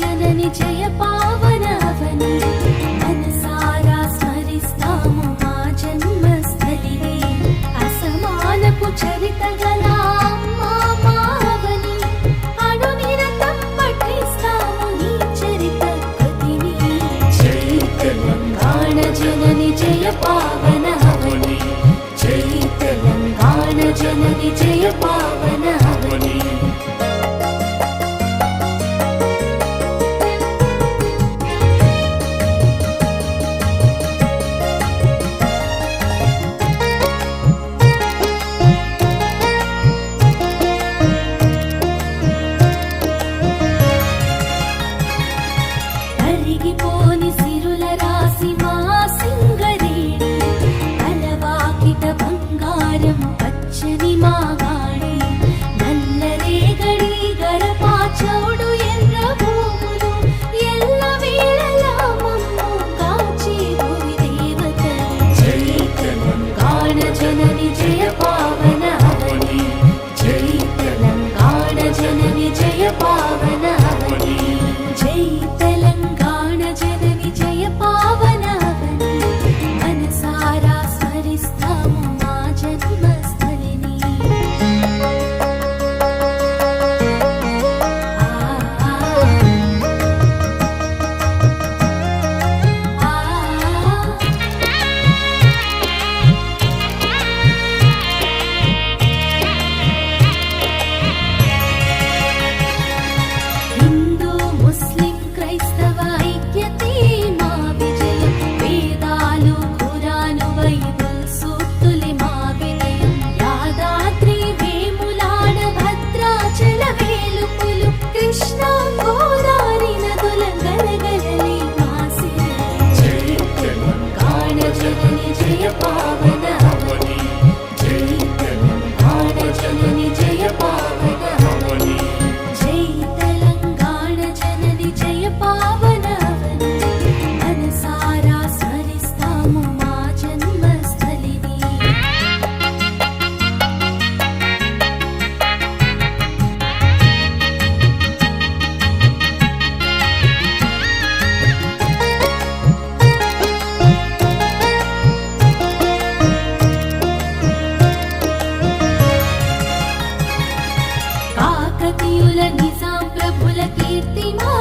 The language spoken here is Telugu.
जननि जय पावनावनि मनसारा स्मरिस्तामु मा जन्मस्थलिनि असमानपु चरितगला अम्मा मावनि अनुनिरतं पठिस्तामु नी चरित कृतिनि जय तेलंगाण जननि जय पावनावनि जय तेलंगाण जननि जय पावनावनि పోని సిరుల రాసి మా సింగరేణి అలవాకిట బంగారం పచ్చని మాగాడి నల్లరేగడి గడపా చౌడు ఎర్ర భూములు ఎల్ల వేళలా మమ్ము కాచి భూమి దేవత జై తెలంగాణ జనని జయ పావనావని జై తెలంగాణ జనని జయ పావనావని జై తెలంగాణ జనని జయ పావనావని మనసారా స్మరిస్తాము మా జన్మస్థలిని హిందూ ముస్లిం క్రైస్తవ ఐక్యతే మా విజయం వేదాలు ఖురాను బైబిల్ సూక్తులే మా వినయం యాదాద్రి వేములాడ భద్రాచల వేలుపులు కృష్ణా గోదావరి నదుల గలగలలే మా సిరులు జై తెలంగాణ జనని జయ పావనావని జై తెలంగాణ జనని జయ పావనావని జై తెలంగాణ జనని జయ పావనావని మనసారా స్మరిస్తాము మా జన్మస్థలిని కాకతీయుల నిజాం ప్రభుల కీర్తి మా